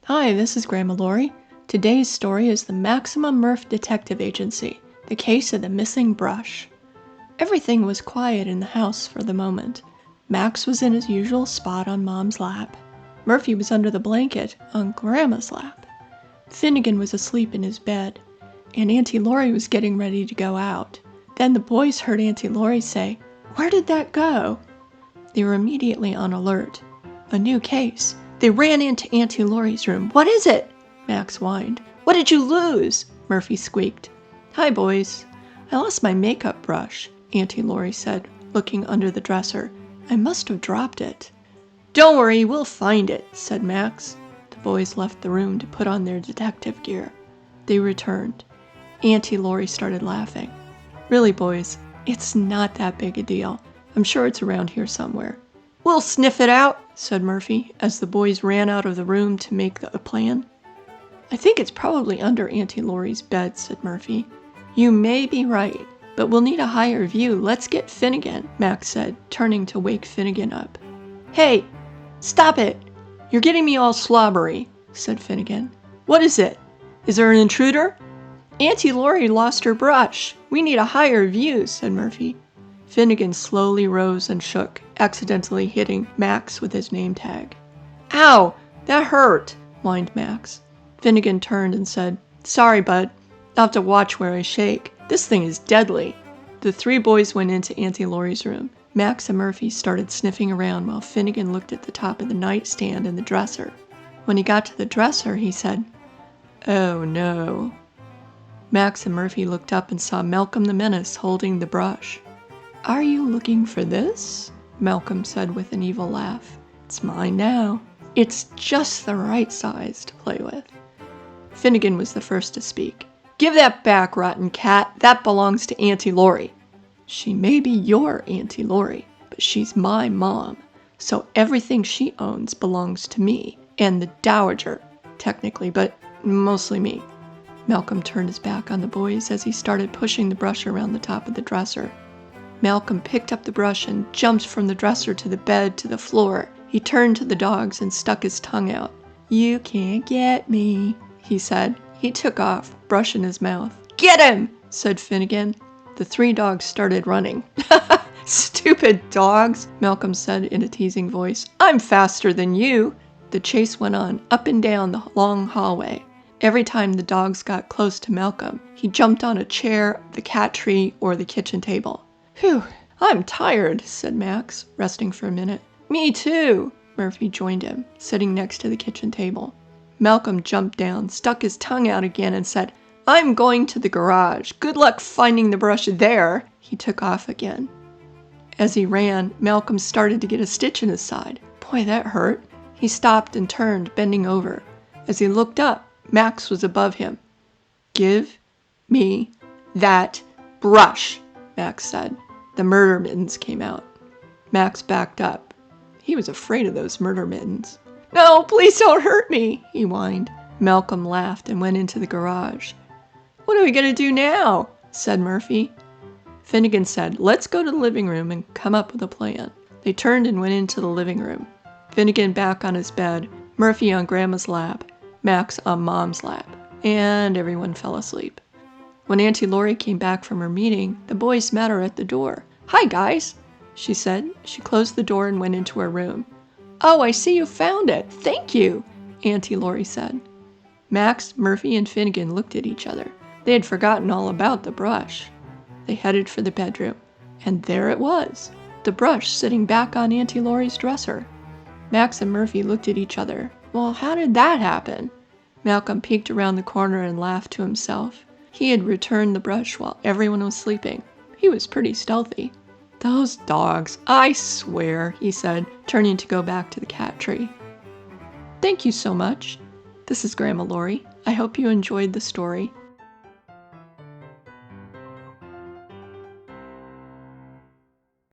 Hi, this is Grandma Laurie. Today's story is the Maximum Murph Detective Agency, the case of the missing brush. Everything was quiet in the house for the moment. Max was in his usual spot on Mom's lap. Murphy was under the blanket on Grandma's lap. Finnegan was asleep in his bed, and Auntie Laurie was getting ready to go out. Then the boys heard Auntie Laurie say, "Where did that go?" They were immediately on alert. A new case. They ran into Auntie Laurie's room. "What is it?" Max whined. "What did you lose?" Murphy squeaked. "Hi, boys. I lost my makeup brush," Auntie Laurie said, looking under the dresser. "I must have dropped it." "Don't worry, we'll find it," said Max. The boys left the room to put on their detective gear. They returned. Auntie Laurie started laughing. "Really, boys, it's not that big a deal. I'm sure it's around here somewhere." "We'll sniff it out," said Murphy, as the boys ran out of the room to make a plan. "I think it's probably under Auntie Laurie's bed," said Murphy. "You may be right, but we'll need a higher view. Let's get Finnegan," Max said, turning to wake Finnegan up. "Hey, stop it! You're getting me all slobbery," said Finnegan. "What is it? Is there an intruder?" "Auntie Laurie lost her brush. We need a higher view," said Murphy. Finnegan slowly rose and shook, accidentally hitting Max with his name tag. "Ow! That hurt!" whined Max. Finnegan turned and said, "Sorry, bud. I'll have to watch where I shake. This thing is deadly." The three boys went into Auntie Laurie's room. Max and Murphy started sniffing around while Finnegan looked at the top of the nightstand and the dresser. When he got to the dresser, he said, "Oh no." Max and Murphy looked up and saw Malcolm the Menace holding the brush. "Are you looking for this?" Malcolm said with an evil laugh. "It's mine now. It's just the right size to play with." Finnegan was the first to speak. "Give that back, rotten cat. That belongs to Auntie Laurie." "She may be your Auntie Laurie, but she's my mom, so everything she owns belongs to me, and the dowager, technically, but mostly me." Malcolm turned his back on the boys as he started pushing the brush around the top of the dresser. Malcolm picked up the brush and jumped from the dresser to the bed to the floor. He turned to the dogs and stuck his tongue out. "You can't get me," he said. He took off, brush in his mouth. "Get him!" said Finnegan. The three dogs started running. "Stupid dogs," Malcolm said in a teasing voice. "I'm faster than you." The chase went on, up and down the long hallway. Every time the dogs got close to Malcolm, he jumped on a chair, the cat tree, or the kitchen table. "Phew, I'm tired," said Max, resting for a minute. "Me too," Murphy joined him, sitting next to the kitchen table. Malcolm jumped down, stuck his tongue out again, and said, "I'm going to the garage. Good luck finding the brush there." He took off again. As he ran, Malcolm started to get a stitch in his side. Boy, that hurt. He stopped and turned, bending over. As he looked up, Max was above him. "Give me that brush," Max said. The murder mittens came out. Max backed up. He was afraid of those murder mittens. "No, please don't hurt me," he whined. Malcolm laughed and went into the garage. "What are we going to do now?" said Murphy. Finnegan said, "Let's go to the living room and come up with a plan." They turned and went into the living room. Finnegan back on his bed, Murphy on Grandma's lap, Max on Mom's lap, and everyone fell asleep. When Auntie Laurie came back from her meeting, the boys met her at the door. "Hi, guys," she said. She closed the door and went into her room. "Oh, I see you found it. Thank you," Auntie Laurie said. Max, Murphy, and Finnegan looked at each other. They had forgotten all about the brush. They headed for the bedroom, and there it was, the brush sitting back on Auntie Laurie's dresser. Max and Murphy looked at each other. Well, how did that happen? Malcolm peeked around the corner and laughed to himself. He had returned the brush while everyone was sleeping. He was pretty stealthy. "Those dogs, I swear," he said, turning to go back to the cat tree. Thank you so much. This is Grandma Laurie. I hope you enjoyed the story.